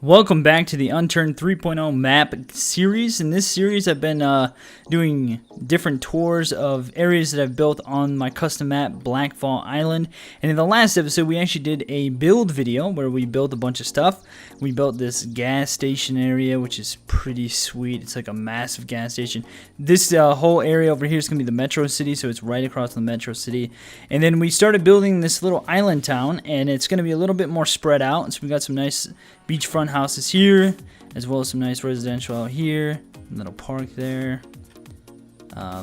Welcome back to the Unturned 3.0 map series. In this series, I've been doing different tours of areas that I've built on my custom map, Blackfall Island. And in the last episode, we actually did a build video where we built a bunch of stuff. We built this gas station area, which is pretty sweet. It's like a massive gas station. This whole area over here is going to be the metro city, so it's right across the metro city. And then we started building this little island town, and it's going to be a little bit more spread out. And so we got some nice beachfront houses here, as well as some nice residential out here. A little park there.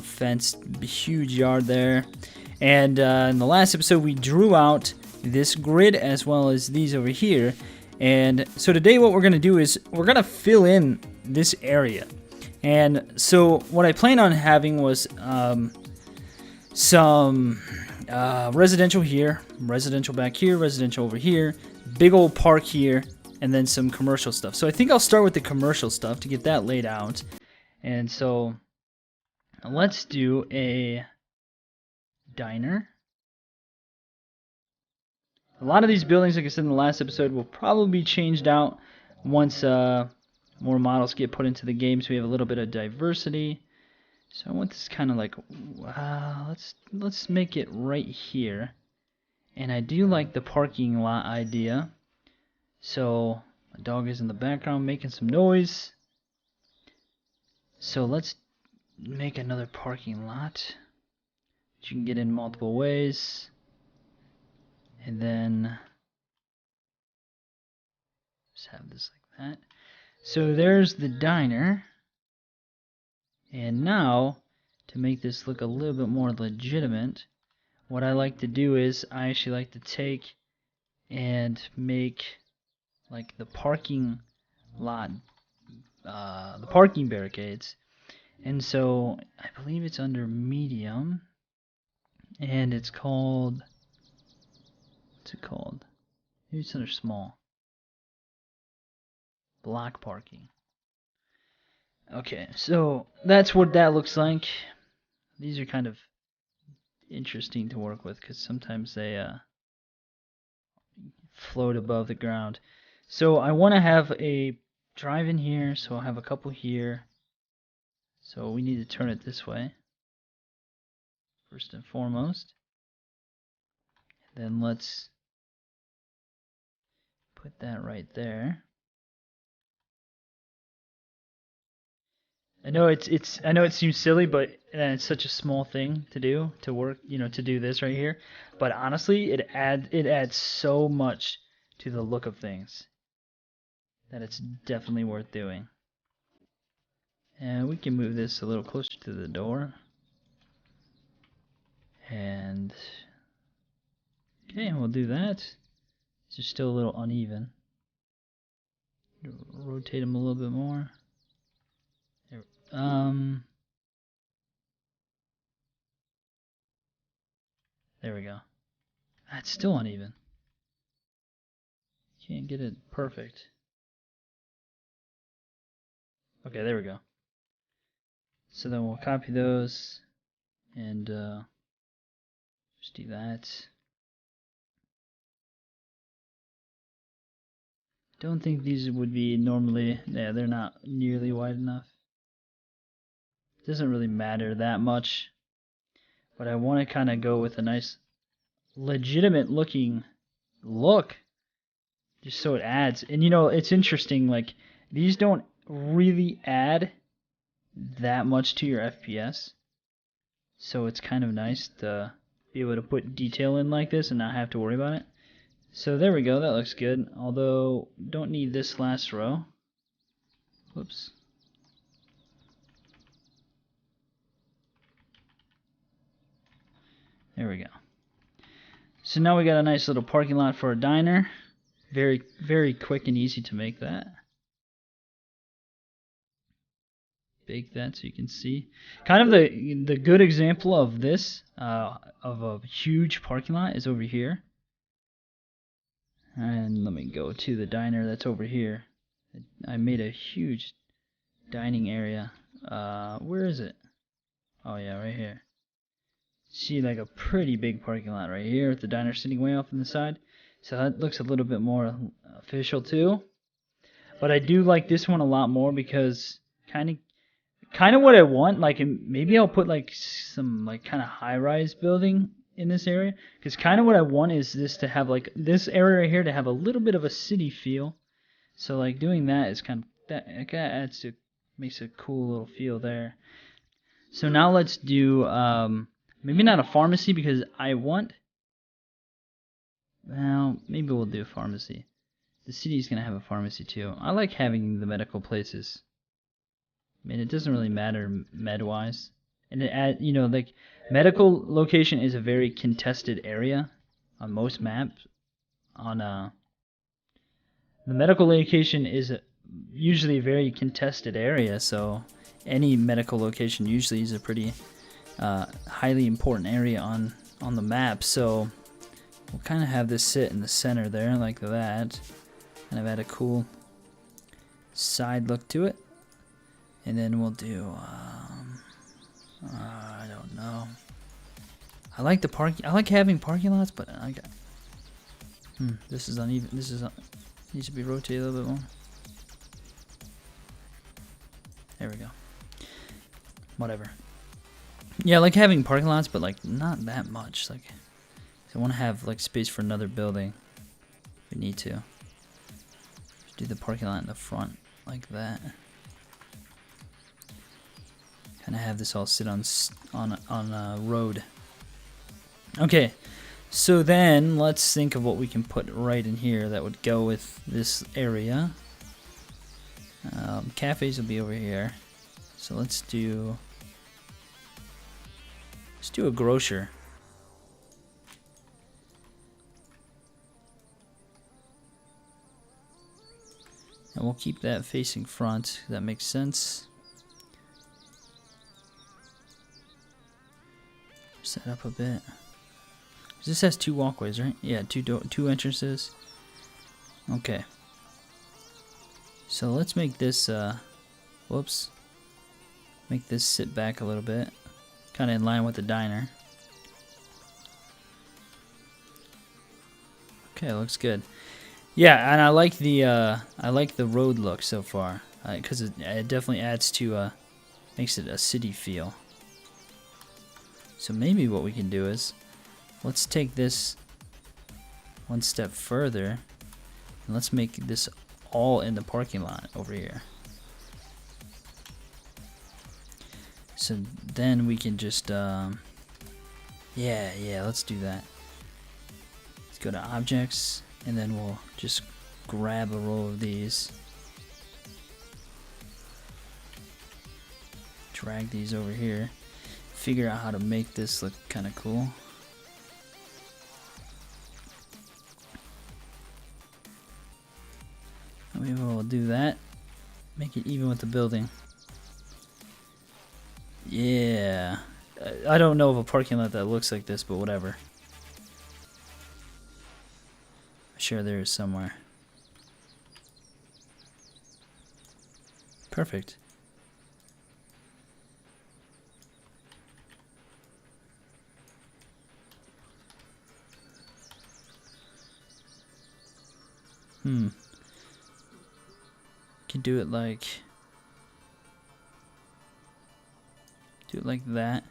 Fenced, huge yard there. And in the last episode, we drew out this grid as well as these over here. And so today what we're going to do is we're going to fill in this area. And so what I planned on having was some residential here, residential back here, residential over here, big old park here, and then some commercial stuff. So I think I'll start with the commercial stuff to get that laid out. And so let's do a diner. A lot of these buildings, like I said in the last episode, will probably be changed out once more models get put into the game, so we have a little bit of diversity. So I want this kind of like, let's make it right here. And I do like the parking lot idea. So my dog is in the background making some noise. So let's make another parking lot that you can get in multiple ways. And then just have this like that. So there's the diner. And now, to make this look a little bit more legitimate, what I like to do is I actually like to take and make like the parking lot, the parking barricades. And so I believe it's under medium, and it's called, what's it called? Maybe it's under small. Block parking. Okay, so that's what that looks like. These are kind of interesting to work with because sometimes they float above the ground. So I want to have a drive-in here, so I'll have a couple here. So we need to turn it this way, first and foremost. Then let's put that right there. I know I know it seems silly, but it's such a small thing to do, to work, to do this right here. But honestly, it adds so much to the look of things that it's definitely worth doing. And we can move this a little closer to the door. And okay, we'll do that. It's just still a little uneven. Rotate them a little bit more. There. There we go. That's still uneven. Can't get it perfect. Okay, there we go. So then we'll copy those and just do that. Don't think these would be normally, yeah, they're not nearly wide enough. Doesn't really matter that much, but I want to kind of go with a nice legitimate looking look, just so it adds. And it's interesting, like these don't really add that much to your FPS, so it's kind of nice to be able to put detail in like this and not have to worry about it. So there we go, that looks good, although don't need this last row. Whoops. There we go. So now we got a nice little parking lot for a diner. Very, very quick and easy to make that. Bake that so you can see. Kind of the good example of this, of a huge parking lot, is over here. And let me go to the diner that's over here. I made a huge dining area. Where is it? Oh yeah, right here. See, like a pretty big parking lot right here with the diner sitting way off on the side. So that looks a little bit more official too. But I do like this one a lot more because kind of what I want. Like maybe I'll put like some like kind of high-rise building in this area, because kind of what I want is this to have like this area right here to have a little bit of a city feel. So like doing that is kind of that it kind of adds to makes a cool little feel there. So now let's do maybe not a pharmacy because I want. Well, maybe we'll do a pharmacy. The city's gonna have a pharmacy too. I like having the medical places. I mean, it doesn't really matter med-wise, and like medical location is a very contested area on most maps. On the medical location is usually a very contested area, so any medical location usually is a pretty highly important area on the map. So we'll kind of have this sit in the center there like that. Kind of add a cool side look to it. And then we'll do, I don't know. I like the parking. I like having parking lots, but I got. This is uneven. Needs to be rotated a little bit more. There we go. Whatever. Yeah, I like having parking lots, but like not that much. Like, I want to have like space for another building. If we need to. Do the parking lot in the front like that. Kind of have this all sit on a road. Okay, so then let's think of what we can put right in here that would go with this area. Cafes will be over here, so let's do a grocer. And we'll keep that facing front. That makes sense. Set up a bit. This has 2 walkways, right? Yeah, 2 entrances. Okay. So let's make this whoops. Make this sit back a little bit. Kind of in line with the diner. Okay, looks good. Yeah, and I like the road look so far, because it definitely adds to makes it a city feel. So maybe what we can do is let's take this one step further and let's make this all in the parking lot over here. So then we can just yeah, let's do that. Let's go to objects, and then we'll just grab a row of these, drag these over here, figure out how to make this look kind of cool. Maybe we'll do that, make it even with the building. Yeah, I don't know of a parking lot that looks like this, but whatever. I'm sure there is somewhere. Perfect. Can do it like that,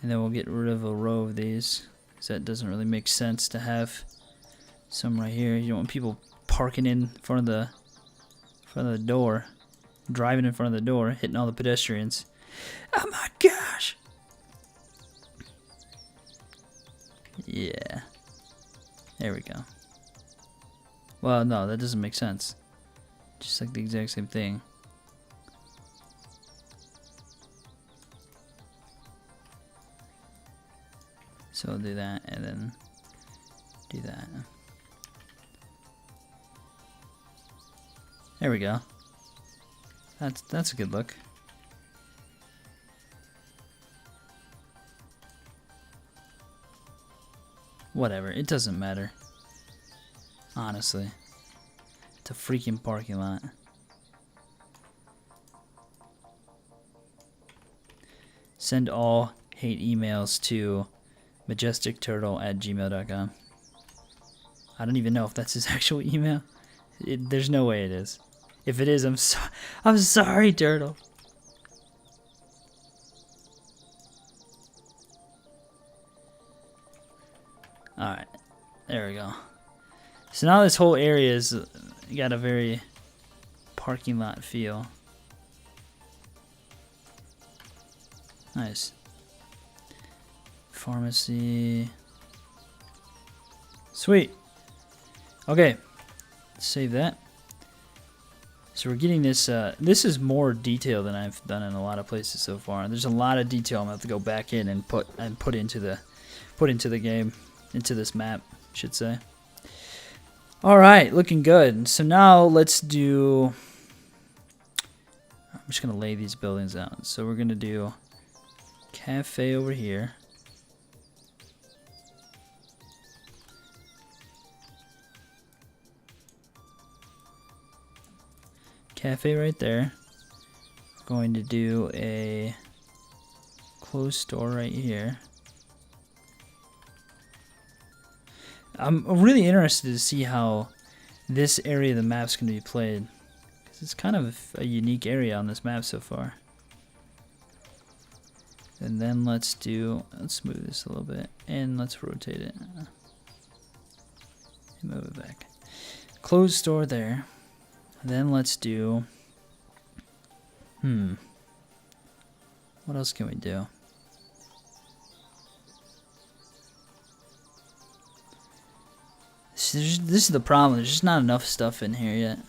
and then we'll get rid of a row of these, because that doesn't really make sense to have some right here. You don't want people parking in front of the door, driving in front of the door, hitting all the pedestrians. Oh my gosh! Yeah. There we go. Well, no, that doesn't make sense. Just like the exact same thing. So I'll do that, and then do that. There we go. That's a good look. Whatever, it doesn't matter. Honestly. It's a freaking parking lot. Send all hate emails to majesticturtle@gmail.com. I don't even know if that's his actual email. There's no way it is. If it is, I'm sorry, turtle. All right, there we go. So now this whole area is got a very parking lot feel. Nice. Pharmacy. Sweet. Okay, save that. So we're getting this. This is more detail than I've done in a lot of places so far. There's a lot of detail I'm gonna have to go back in and put into the game, into this map, I should say. All right, looking good. So now let's do. I'm just gonna lay these buildings out. So we're gonna do cafe over here. Cafe right there. We're going to do a clothes store right here. I'm really interested to see how this area of the map's going to be played, because it's kind of a unique area on this map so far. And then let's move this a little bit and let's rotate it. Move it back. Clothes store there. Then let's do, what else can we do? This is the problem, there's just not enough stuff in here yet.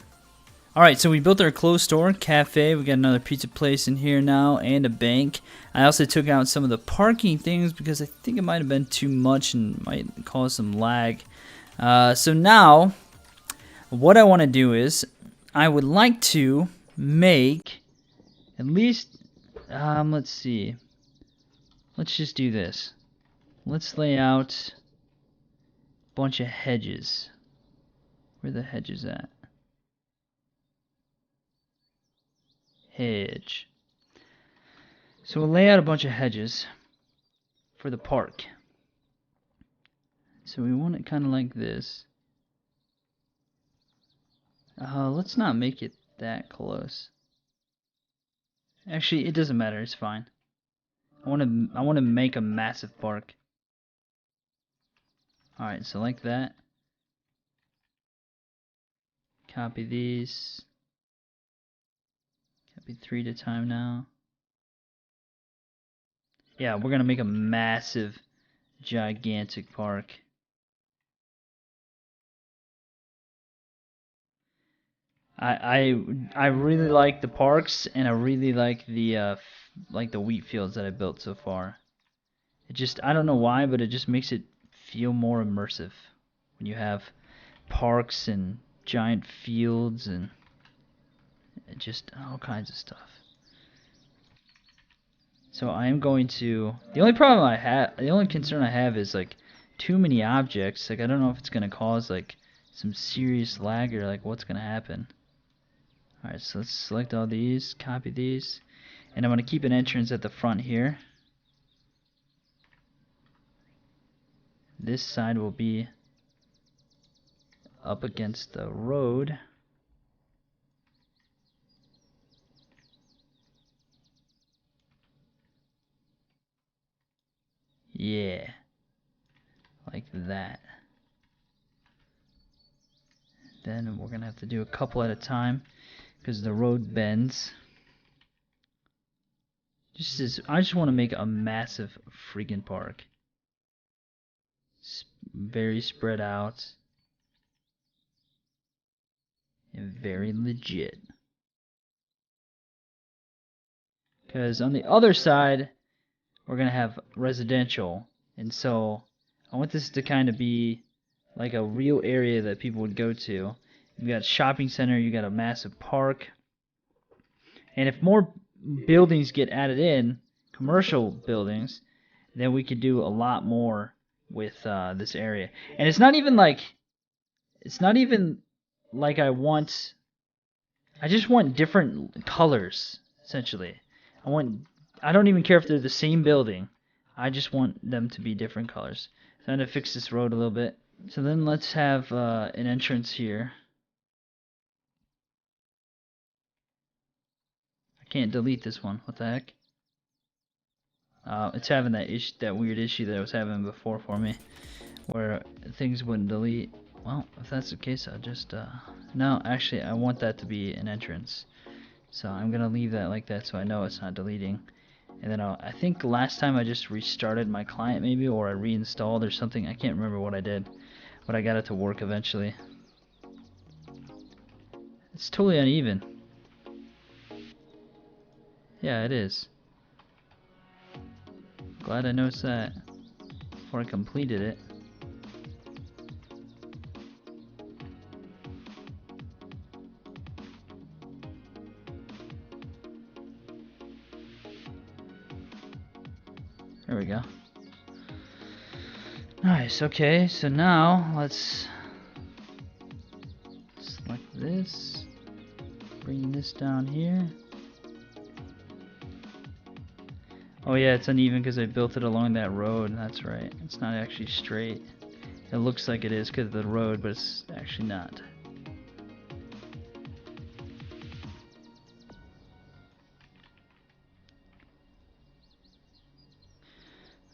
Alright, so we built our clothes store, cafe, we got another pizza place in here now, and a bank. I also took out some of the parking things because I think it might have been too much and might cause some lag. So now, what I want to do is, I would like to make at least, let's see. Let's just do this. Let's lay out a bunch of hedges. Where are the hedges at? Hedge. So we'll lay out a bunch of hedges for the park. So we want it kind of like this. Let's not make it that close. Actually, it doesn't matter. It's fine. I want to make a massive park. All right, so like that. Copy these. Copy 3 at a time now. Yeah, we're gonna make a massive, gigantic park. I really like the parks, and I really like the wheat fields that I built so far. It just, I don't know why, but it just makes it feel more immersive when you have parks and giant fields and just all kinds of stuff. So I am going to, the only concern I have is like too many objects. Like I don't know if it's gonna cause like some serious lag or like what's gonna happen. Alright, so let's select all these, copy these, and I'm going to keep an entrance at the front here. This side will be up against the road. Yeah, like that. Then we're going to have to do a couple at a time because the road bends. I just want to make a massive freaking park. Very spread out. And very legit. Because on the other side, we're going to have residential. And so I want this to kind of be like a real area that people would go to. You got a shopping center, you got a massive park. And if more buildings get added in, commercial buildings, then we could do a lot more with this area. And it's not even like I just want different colors, essentially. I don't even care if they're the same building. I just want them to be different colors. So I'm going to fix this road a little bit. So then let's have an entrance here. Can't delete this one. What the heck? It's having that weird issue that I was having before for me, where things wouldn't delete. Well, if that's the case, I'll just no. Actually, I want that to be an entrance, so I'm gonna leave that like that so I know it's not deleting. And then I think last time I just restarted my client maybe, or I reinstalled or something. I can't remember what I did, but I got it to work eventually. It's totally uneven. Yeah, it is. Glad I noticed that before I completed it. There we go. Nice, okay, so now let's select this, bring this down here. Oh yeah, it's uneven because I built it along that road, that's right. It's not actually straight. It looks like it is because of the road, but it's actually not.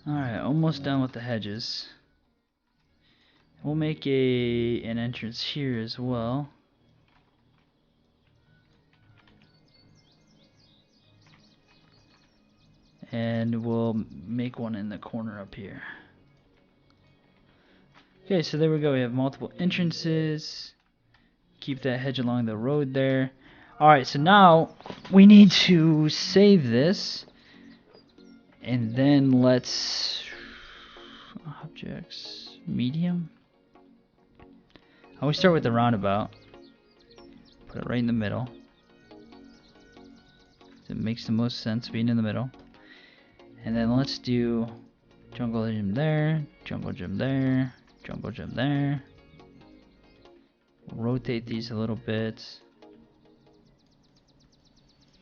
Alright, almost done with the hedges. We'll make an entrance here as well. And we'll make one in the corner up here. Okay, so there we go. We have multiple entrances. Keep that hedge along the road there. Alright, so now we need to save this. And then let's... Objects... Medium? I always start with the roundabout. Put it right in the middle. It makes the most sense being in the middle. And then let's do jungle gym there, jungle gym there, jungle gym there. Rotate these a little bit.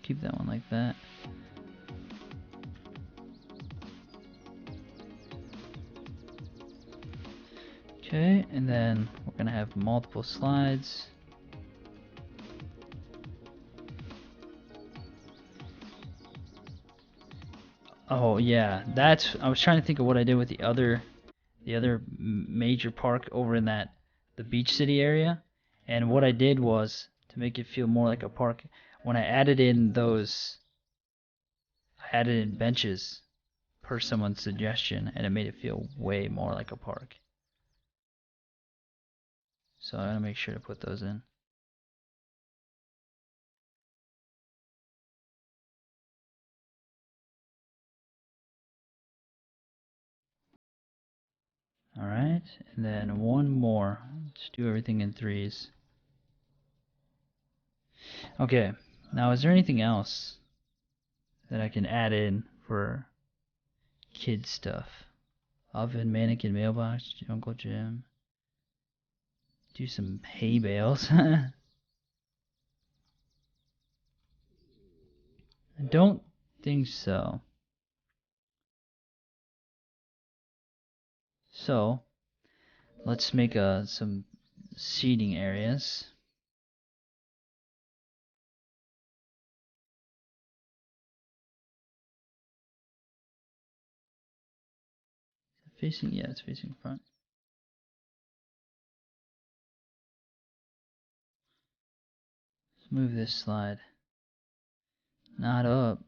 Keep that one like that. Okay, and then we're gonna have multiple slides. Oh yeah, that's. I was trying to think of what I did with the other major park over in the beach city area, and what I did was to make it feel more like a park. When I added in benches per someone's suggestion, and it made it feel way more like a park. So I'm gonna make sure to put those in. Alright, and then one more. Let's do everything in threes. Okay, now is there anything else that I can add in for kid stuff? Oven, mannequin, mailbox, jungle gym. Do some hay bales. I don't think so. So, let's make some seating areas. Facing, yeah, it's facing front. Let's move this slide. Not up.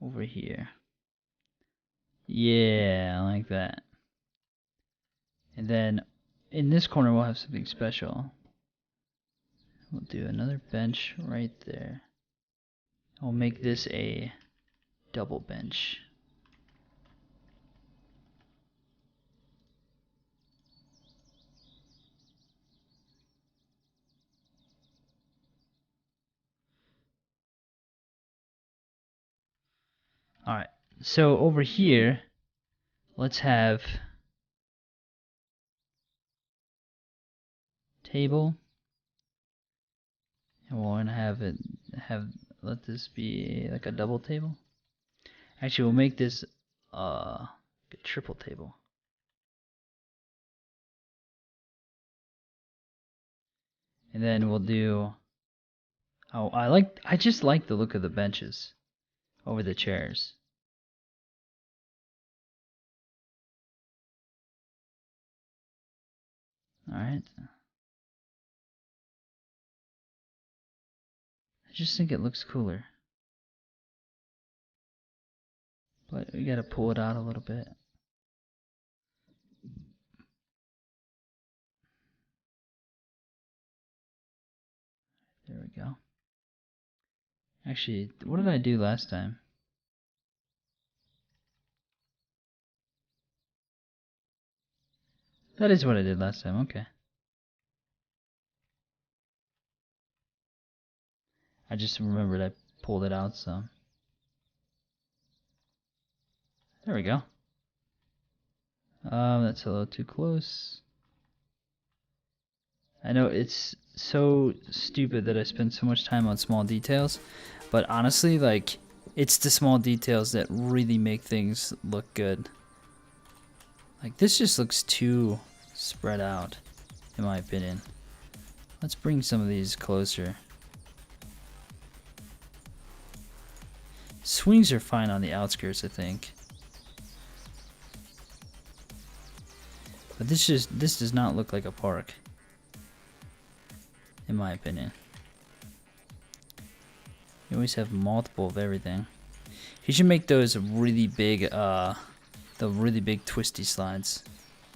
Over here. Yeah, I like that. And then in this corner we'll have something special. We'll do another bench right there. We'll make this a double bench. Alright, so over here, let's have table. And we're gonna let this be like a double table. Actually, we'll make this a triple table. And then we'll do Oh, I just like the look of the benches over the chairs. All right. I just think it looks cooler. But we gotta pull it out a little bit. There we go. Actually, what did I do last time? That is what I did last time, okay. I just remembered I pulled it out some. There we go. That's a little too close. I know it's so stupid that I spend so much time on small details, but honestly, like, it's the small details that really make things look good. Like, this just looks too spread out, in my opinion. Let's bring some of these closer. Swings are fine on the outskirts, I think. But this does not look like a park, in my opinion. You always have multiple of everything. You should make those really big, the really big twisty slides.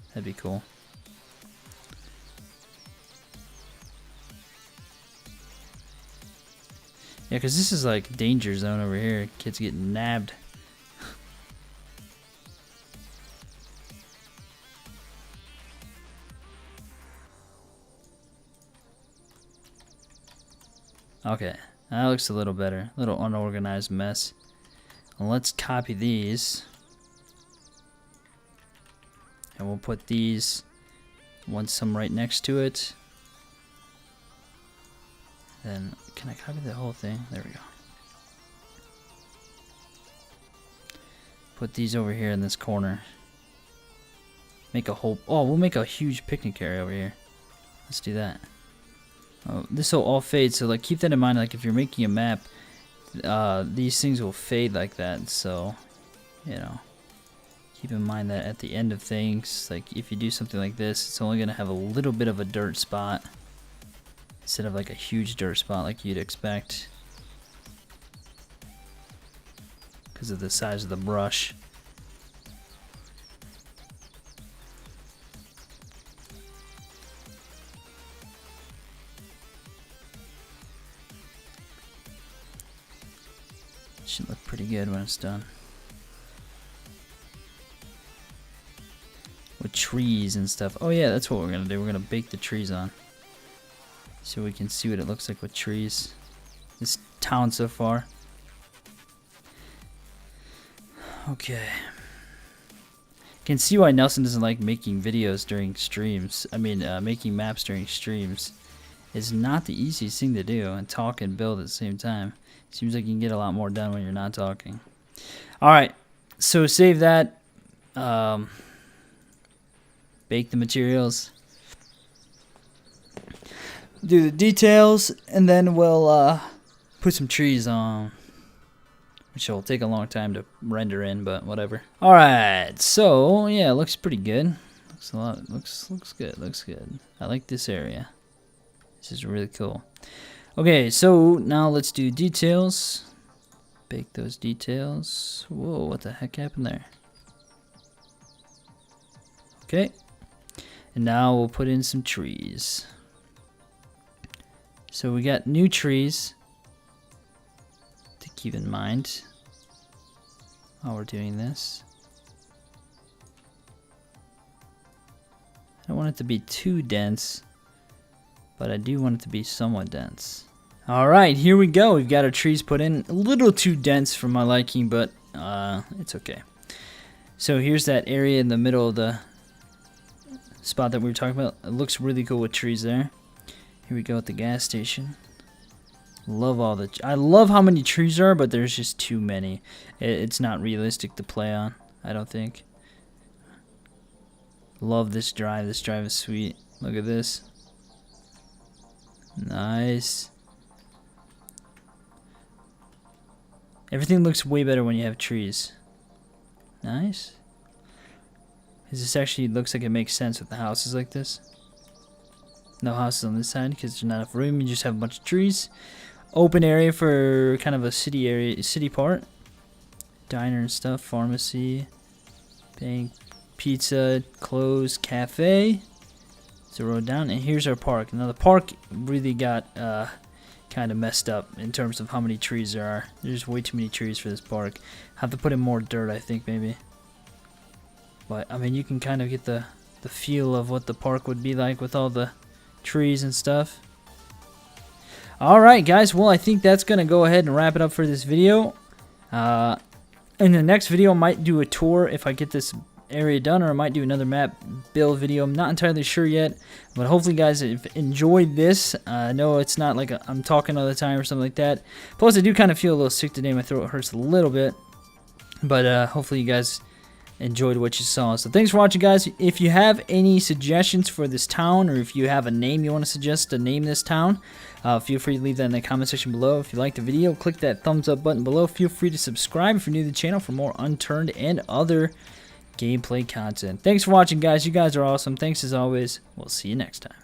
That'd be cool. Yeah, because this is like danger zone over here. Kids getting nabbed. Okay, that looks a little better. A little unorganized mess. Let's copy these. And we'll put these, some right next to it. Then, can I copy the whole thing? There we go. Put these over here in this corner. Make a whole, we'll make a huge picnic area over here. Let's do that. Oh, this will all fade, so like keep that in mind. Like if you're making a map, these things will fade like that. So, you know, keep in mind that at the end of things, like if you do something like this, it's only gonna have a little bit of a dirt spot instead of like a huge dirt spot like you'd expect because of the size of the brush. Should look pretty good when it's done. With trees and stuff. Oh yeah, that's what we're gonna do. We're gonna bake the trees on, so we can see what it looks like with trees. This town so far. Okay. Can see why Nelson doesn't like making videos during streams. I mean, making maps during streams is not the easiest thing to do, and talk and build at the same time. Seems like you can get a lot more done when you're not talking. Alright, so save that. Bake the materials. Do the details, and then we'll put some trees on. Which will take a long time to render in, but whatever. Alright, so yeah, it looks pretty good. Looks good. I like this area. This is really cool. Okay, so now let's do details. Bake those details. Whoa, what the heck happened there? Okay. And now we'll put in some trees. So we got new trees to keep in mind while we're doing this. I don't want it to be too dense, but I do want it to be somewhat dense. Alright, here we go. We've got our trees put in. A little too dense for my liking, but it's okay. So here's that area in the middle of the spot that we were talking about. It looks really cool with trees there. Here we go at the gas station. I love how many trees there are, but there's just too many. It's not realistic to play on, I don't think. Love this drive. This drive is sweet. Look at this. Nice. Everything looks way better when you have trees. Nice. This actually looks like it makes sense with the houses like this. No houses on this side because there's not enough room. You just have a bunch of trees. Open area for kind of a city area, city part. Diner and stuff, pharmacy, bank, pizza, clothes, cafe. It's a road down, and here's our park. Now the park really got kind of messed up in terms of how many trees there are. There's way too many trees for this park. Have to put in more dirt, I think, maybe. But I mean, you can kind of get the feel of what the park would be like with all the trees and stuff. All right, guys. Well, I think that's gonna go ahead and wrap it up for this video. In the next video, I might do a tour if I get this area done, or I might do another map build video. I'm not entirely sure yet, but hopefully you guys have enjoyed this. I know it's not like I'm talking all the time or something like that. Plus, I do kind of feel a little sick today. My throat hurts a little bit, but hopefully you guys enjoyed what you saw. So thanks for watching, guys. If you have any suggestions for this town, or if you have a name you want to suggest to name this town, feel free to leave that in the comment section below. If you liked the video, click that thumbs up button below. Feel free to subscribe if you're new to the channel for more Unturned and other gameplay content. Thanks for watching, guys. You guys are awesome. Thanks as always. We'll see you next time.